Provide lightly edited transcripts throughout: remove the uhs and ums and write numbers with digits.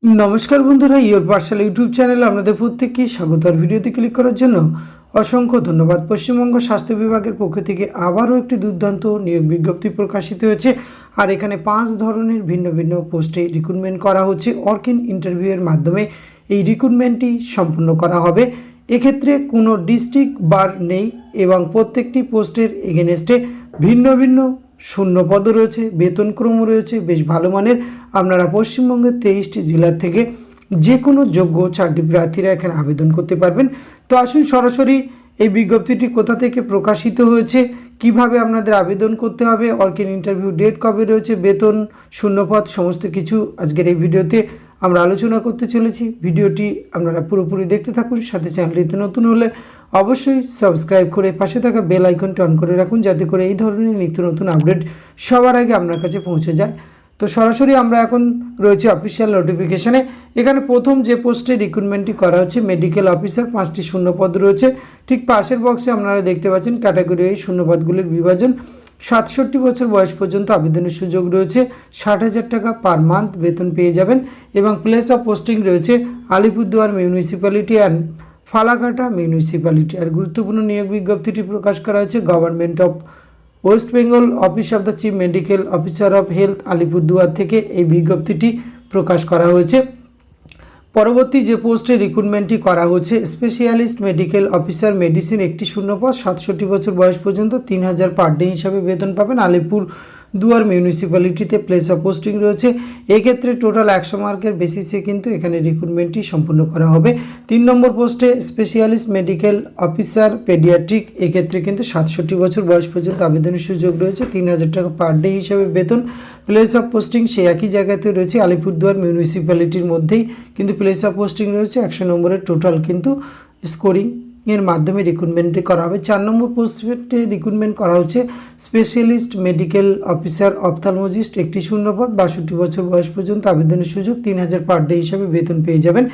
নমস্কার বন্ধুরা, your Pathsala YouTube চ্যানেলে আপনাদের প্রত্যেককে স্বাগত। আর ভিডিওতে ক্লিক করার জন্য অসংখ্য ধন্যবাদ। পশ্চিমবঙ্গ স্বাস্থ্য বিভাগের পক্ষ থেকে আবারও একটি দুর্দান্ত নিয়োগ বিজ্ঞপ্তি প্রকাশিত হয়েছে। আর এখানে 5 ধরনের ভিন্ন ভিন্ন পোস্টে রিক্রুটমেন্ট করা হচ্ছে। ওয়ার্ক-ইন ইন্টারভিউয়ের মাধ্যমে এই রিক্রুটমেন্টটি সম্পূর্ণ করা হবে। এক্ষেত্রে কোনো ডিস্ট্রিক্ট বার নেই এবং প্রত্যেকটি পোস্টের এগেনস্টে ভিন্ন ভিন্ন শূন্যপদও রয়েছে, বেতনক্রমও রয়েছে বেশ ভালো মানের। আপনারা পশ্চিমবঙ্গের 23টি জেলার থেকে যে কোনো যোগ্য চাকরি প্রার্থীরা এখানে আবেদন করতে পারবেন। তো আসুন সরাসরি এই বিজ্ঞপ্তিটি কোথা থেকে প্রকাশিত হয়েছে, কিভাবে আপনাদের আবেদন করতে হবে, ওয়ার্ক-ইন ইন্টারভিউ ডেট কবে রয়েছে, বেতন, শূন্যপদ সমস্ত কিছু আজকের এই ভিডিওতে আমরা আলোচনা করতে চলেছি। ভিডিওটি আপনারা পুরোপুরি দেখতে থাকুন। সাথে চ্যানেলটিতে নতুন হলে অবশ্যই সাবস্ক্রাইব করে পাশে থাকা বেল আইকনটি অন করে রাখুন, যাতে করে এই ধরনের নিত্য নতুন আপডেট সবার আগে আপনার কাছে পৌঁছে যায়। তো সরাসরি আমরা এখন রয়েছে অফিসিয়াল নোটিফিকেশানে। এখানে প্রথম যে পোস্টে রিক্রুটমেন্টটি করা হচ্ছে মেডিকেল অফিসার, 5টি শূন্যপদ রয়েছে। ঠিক পাশের বক্সে আপনারা দেখতে পাচ্ছেন ক্যাটাগরি এই শূন্যপদগুলির বিভাজন। 67 বছর বয়স পর্যন্ত আবেদনের সুযোগ রয়েছে। 60,000 টাকা পার মান্থ বেতন পেয়ে যাবেন এবং প্লেস অফ পোস্টিং রয়েছে Alipurduar municipality and Falakata municipality. আর গুরুত্বপূর্ণ নিয়োগ বিজ্ঞপ্তিটি প্রকাশ করা হয়েছে government of West Bengal office of the chief medical officer of health Alipurduar থেকে এই বিজ্ঞপ্তিটি প্রকাশ করা হয়েছে। পরবর্তী যে পোস্টে রিক্রুটমেন্টটি করা হচ্ছে স্পেশালিস্ট মেডিকেল অফিসার মেডিসিন, একটি শূন্যপদ, 67 বছর বয়স পর্যন্ত 3,000 পার ডে হিসাবে বেতন পাবেন। আলিপুরদুয়ার মিউনিসিপ্যালিটিতে প্লেস অফ পোস্টিং রয়েছে। এক্ষেত্রে টোটাল 100 মার্কের বেসিসে কিন্তু এখানে রিক্রুটমেন্টটি সম্পূর্ণ করা হবে। 3 নম্বর পোস্টে স্পেশালিস্ট মেডিকেল অফিসার পেডিয়াট্রিক, এক্ষেত্রে কিন্তু 67 বছর বয়স পর্যন্ত আবেদনের সুযোগ রয়েছে। 3,000 টাকা পার ডে হিসাবে বেতন। প্লেস অফ পোস্টিং সেই একই জায়গাতে রয়েছে আলিপুরদুয়ার মিউনিসিপ্যালিটির মধ্যেই, কিন্তু প্লেস অফ পোস্টিং রয়েছে 100 নম্বরের। টোটাল কিন্তু স্কোরিং এর মাধ্যমে রিক্রুটমেন্টটি করা হবে। 4 নম্বর পোস্টে রিক্রুটমেন্ট করা হচ্ছে স্পেশালিস্ট মেডিকেল অফিসার অপথ্যালমোলজিস্ট, একটি শূন্যপদ, 62 বছর বয়স পর্যন্ত আবেদনের সুযোগ, 3,000 পার ডে হিসাবে বেতন পেয়ে যাবেন।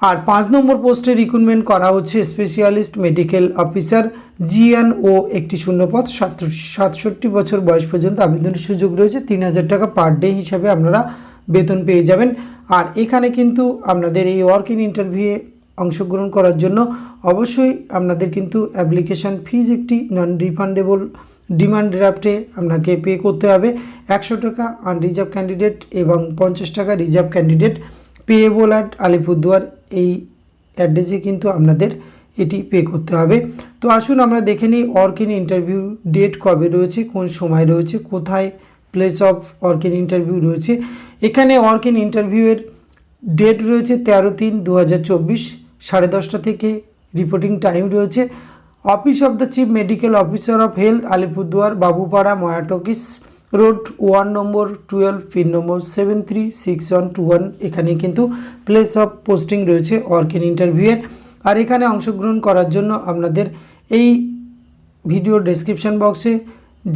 আর 5 নম্বর পোস্টে রিক্রুটমেন্ট করা হচ্ছে স্পেশালিস্ট মেডিকেল অফিসার জিএনও, একটি শূন্যপদ, 67 বছর বয়স পর্যন্ত আবেদনের সুযোগ রয়েছে। 3,000 টাকা পার ডে হিসাবে আপনারা বেতন পেয়ে যাবেন। আর এখানে কিন্তু আপনাদের এই ওয়ার্ক-ইন ইন্টারভিউয়ে অংশগ্রহণ করার জন্য অবশ্যই আপনাদের কিন্তু অ্যাপ্লিকেশান ফিজ একটি নন রিফান্ডেবল ডিমান্ড ড্রাফটে আপনাকে পে করতে হবে। 100 টাকা আনরিজার্ভ ক্যান্ডিডেট এবং 50 টাকা reserve candidate payable at Alipurduar, এই অ্যাড্রেসে কিন্তু আপনাদের এটি পে করতে হবে। তো আসুন আমরা দেখে নিই ওয়ার্ক-ইন ইন্টারভিউ ডেট কবে রয়েছে, কোন সময় রয়েছে, কোথায় প্লেস অফ ওয়ার্ক-ইন ইন্টারভিউ রয়েছে। এখানে ওয়ার্ক-ইন ইন্টারভিউয়ের ডেট রয়েছে 13/3/2024, 10:30 থেকে রিপোর্টিং টাইম রয়েছে। Office of the chief medical officer of health Alipurduar, Babupara, ময়াটকিস রোড, 1 নম্বর 12, পিন নম্বর 736121। এখানে কিন্তু প্লেস অফ পোস্টিং রয়েছে ওয়ার্ক-ইন ইন্টারভিউয়ের। আর এখানে অংশগ্রহণ করার জন্য আপনাদের এই ভিডিও ডেসক্রিপশন বক্সে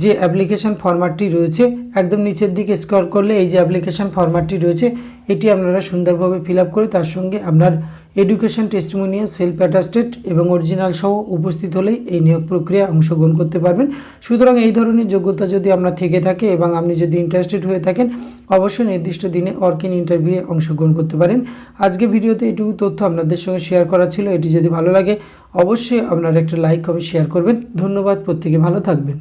যে অ্যাপ্লিকেশান ফরম্যাটটি রয়েছে, একদম নিচের দিকে স্ক্রল করলে এই যে অ্যাপ্লিকেশান ফরম্যাটটি রয়েছে, এটি আপনারা সুন্দরভাবে ফিল আপ করে তার সঙ্গে আপনার এডুকেশন টেস্টিমোনিয়াল, সেলফ অ্যাটাস্টেড এবং অরিজিনাল সহ উপস্থিত হলেই এই নিয়োগ প্রক্রিয়ায় অংশগ্রহণ করতে পারবেন। সুতরাং এই ধরনের যোগ্যতা যদি আপনার থেকে থাকে এবং আপনি যদি ইন্টারেস্টেড হয়ে থাকেন, অবশ্যই নির্দিষ্ট দিনে ওয়ার্ক-ইন ইন্টারভিউয়ে অংশগ্রহণ করতে পারেন। আজকে ভিডিওতে এটুকু তথ্য আপনাদের সঙ্গে শেয়ার করা ছিল। এটি যদি ভালো লাগে অবশ্যই আপনারা একটা লাইক, কমেন্ট, শেয়ার করবেন। ধন্যবাদ, প্রত্যেকে ভালো থাকবেন।